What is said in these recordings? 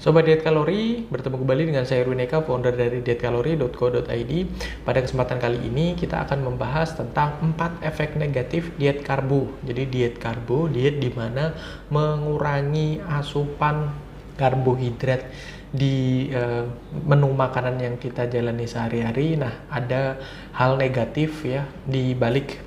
Sobat Diet Kalori, bertemu kembali dengan saya Erwin Eka, founder dari dietkalori.co.id. Pada kesempatan kali ini kita akan membahas tentang 4 efek negatif diet karbo. Jadi diet karbo, diet di mana mengurangi asupan karbohidrat di menu makanan yang kita jalani sehari-hari. Nah, ada hal negatif ya di balik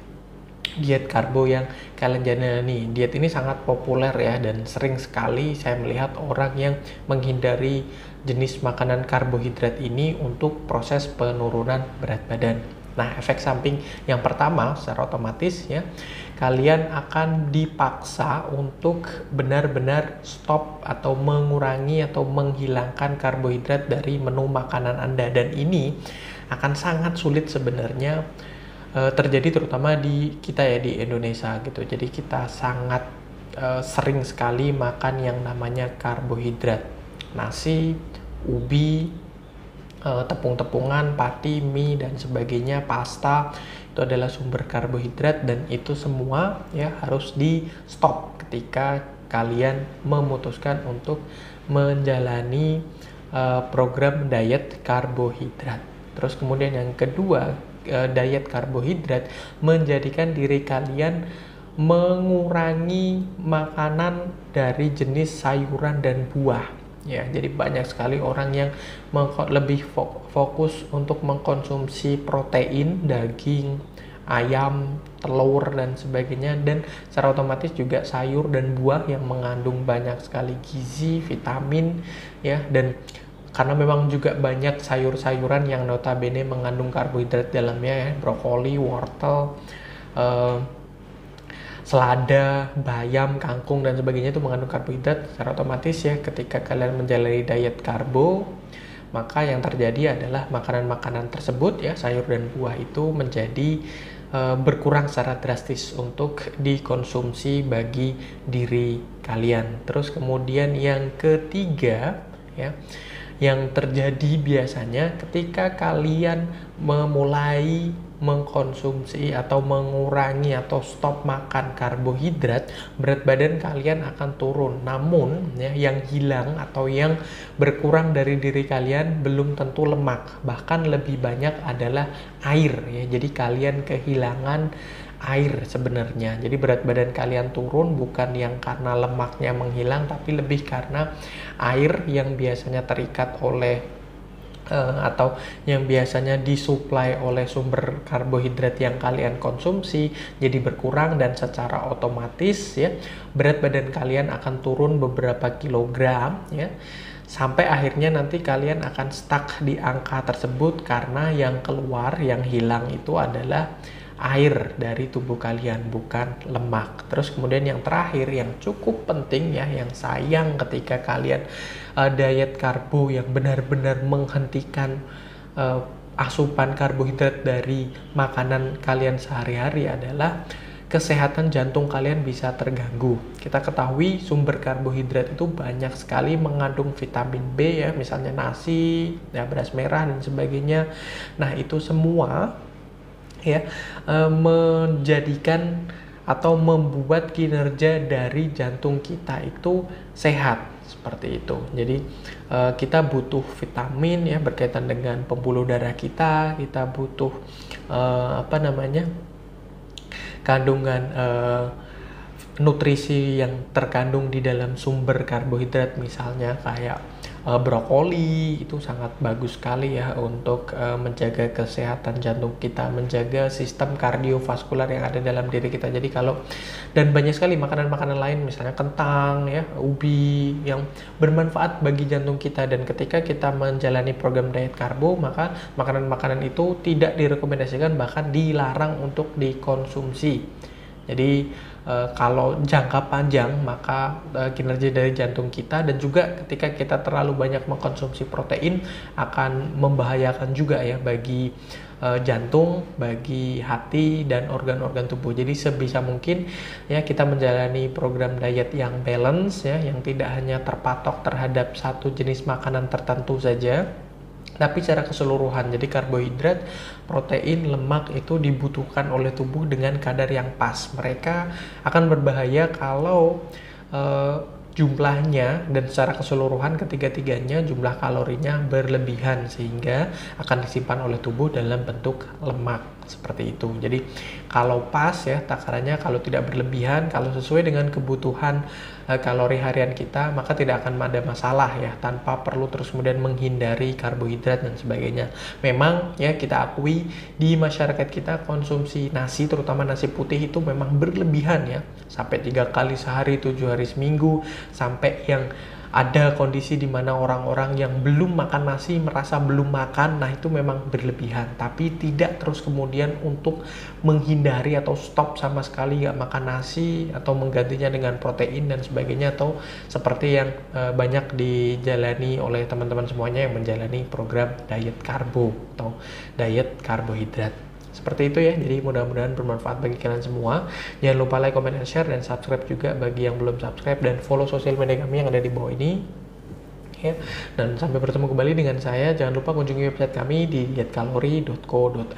diet karbo yang kalian jalani. Diet ini sangat populer ya, dan sering sekali saya melihat orang yang menghindari jenis makanan karbohidrat ini untuk proses penurunan berat badan. Nah, efek samping yang pertama secara otomatis ya, kalian akan dipaksa untuk benar-benar stop atau mengurangi atau menghilangkan karbohidrat dari menu makanan Anda, dan ini akan sangat sulit sebenarnya terjadi terutama di kita ya, di Indonesia gitu. Jadi kita sangat sering sekali makan yang namanya karbohidrat, nasi, ubi, tepung-tepungan, pati, mie dan sebagainya, pasta, itu adalah sumber karbohidrat, dan itu semua ya harus di stop ketika kalian memutuskan untuk menjalani program diet karbohidrat. Terus kemudian yang kedua, diet karbohidrat menjadikan diri kalian mengurangi makanan dari jenis sayuran dan buah ya. Jadi banyak sekali orang yang lebih fokus untuk mengkonsumsi protein, daging, ayam, telur dan sebagainya, dan secara otomatis juga sayur dan buah yang mengandung banyak sekali gizi, vitamin ya, dan karena memang juga banyak sayur-sayuran yang notabene mengandung karbohidrat dalamnya ya, brokoli, wortel, selada, bayam, kangkung dan sebagainya itu mengandung karbohidrat. Secara otomatis ya, ketika kalian menjalani diet karbo, maka yang terjadi adalah makanan-makanan tersebut ya, sayur dan buah itu menjadi berkurang secara drastis untuk dikonsumsi bagi diri kalian. Terus kemudian yang ketiga ya, yang terjadi biasanya ketika kalian memulai mengkonsumsi atau mengurangi atau stop makan karbohidrat, berat badan kalian akan turun. Namun ya, yang hilang atau yang berkurang dari diri kalian belum tentu lemak, bahkan lebih banyak adalah air ya. Jadi kalian kehilangan air sebenarnya. Jadi berat badan kalian turun bukan yang karena lemaknya menghilang, tapi lebih karena air yang biasanya terikat oleh atau yang biasanya disuplai oleh sumber karbohidrat yang kalian konsumsi jadi berkurang, dan secara otomatis ya berat badan kalian akan turun beberapa kilogram ya, sampai akhirnya nanti kalian akan stuck di angka tersebut karena yang keluar, yang hilang itu adalah air dari tubuh kalian, bukan lemak. Terus kemudian yang terakhir yang cukup penting ya, yang sayang ketika kalian diet karbo yang benar-benar menghentikan asupan karbohidrat dari makanan kalian sehari-hari adalah kesehatan jantung kalian bisa terganggu. Kita ketahui sumber karbohidrat itu banyak sekali mengandung vitamin B ya, misalnya nasi, ya, beras merah dan sebagainya. Nah, itu semua ya menjadikan atau membuat kinerja dari jantung kita itu sehat seperti itu. Jadi kita butuh vitamin ya, berkaitan dengan pembuluh darah kita butuh kandungan nutrisi yang terkandung di dalam sumber karbohidrat, misalnya kayak brokoli itu sangat bagus sekali ya untuk menjaga kesehatan jantung kita, menjaga sistem kardiovaskular yang ada dalam diri kita. Jadi dan banyak sekali makanan-makanan lain, misalnya kentang ya, ubi yang bermanfaat bagi jantung kita. Dan ketika kita menjalani program diet karbo, maka makanan-makanan itu tidak direkomendasikan, bahkan dilarang untuk dikonsumsi. Jadi kalau jangka panjang maka kinerja dari jantung kita, dan juga ketika kita terlalu banyak mengkonsumsi protein akan membahayakan juga ya bagi jantung, bagi hati dan organ-organ tubuh. Jadi sebisa mungkin ya kita menjalani program diet yang balance ya, yang tidak hanya terpatok terhadap satu jenis makanan tertentu saja, tapi secara keseluruhan. Jadi karbohidrat, protein, lemak itu dibutuhkan oleh tubuh dengan kadar yang pas. Mereka akan berbahaya kalau jumlahnya dan secara keseluruhan ketiga-tiganya jumlah kalorinya berlebihan sehingga akan disimpan oleh tubuh dalam bentuk lemak seperti itu. Jadi kalau pas ya takarannya, kalau tidak berlebihan, kalau sesuai dengan kebutuhan kalori harian kita, maka tidak akan ada masalah ya, tanpa perlu terus kemudian menghindari karbohidrat dan sebagainya. Memang ya kita akui di masyarakat kita konsumsi nasi, terutama nasi putih itu memang berlebihan ya, sampai 3 kali sehari, 7 hari seminggu, sampai yang ada kondisi di mana orang-orang yang belum makan nasi merasa belum makan. Nah itu memang berlebihan, tapi tidak terus kemudian untuk menghindari atau stop sama sekali nggak makan nasi atau menggantinya dengan protein dan sebagainya, atau seperti yang banyak dijalani oleh teman-teman semuanya yang menjalani program diet karbo atau diet karbohidrat. Seperti itu ya, jadi mudah-mudahan bermanfaat bagi kalian semua. Jangan lupa like, comment, dan share, dan subscribe juga bagi yang belum subscribe, dan follow sosial media kami yang ada di bawah ini ya. Dan sampai bertemu kembali dengan saya. Jangan lupa kunjungi website kami di dietkalori.co.id.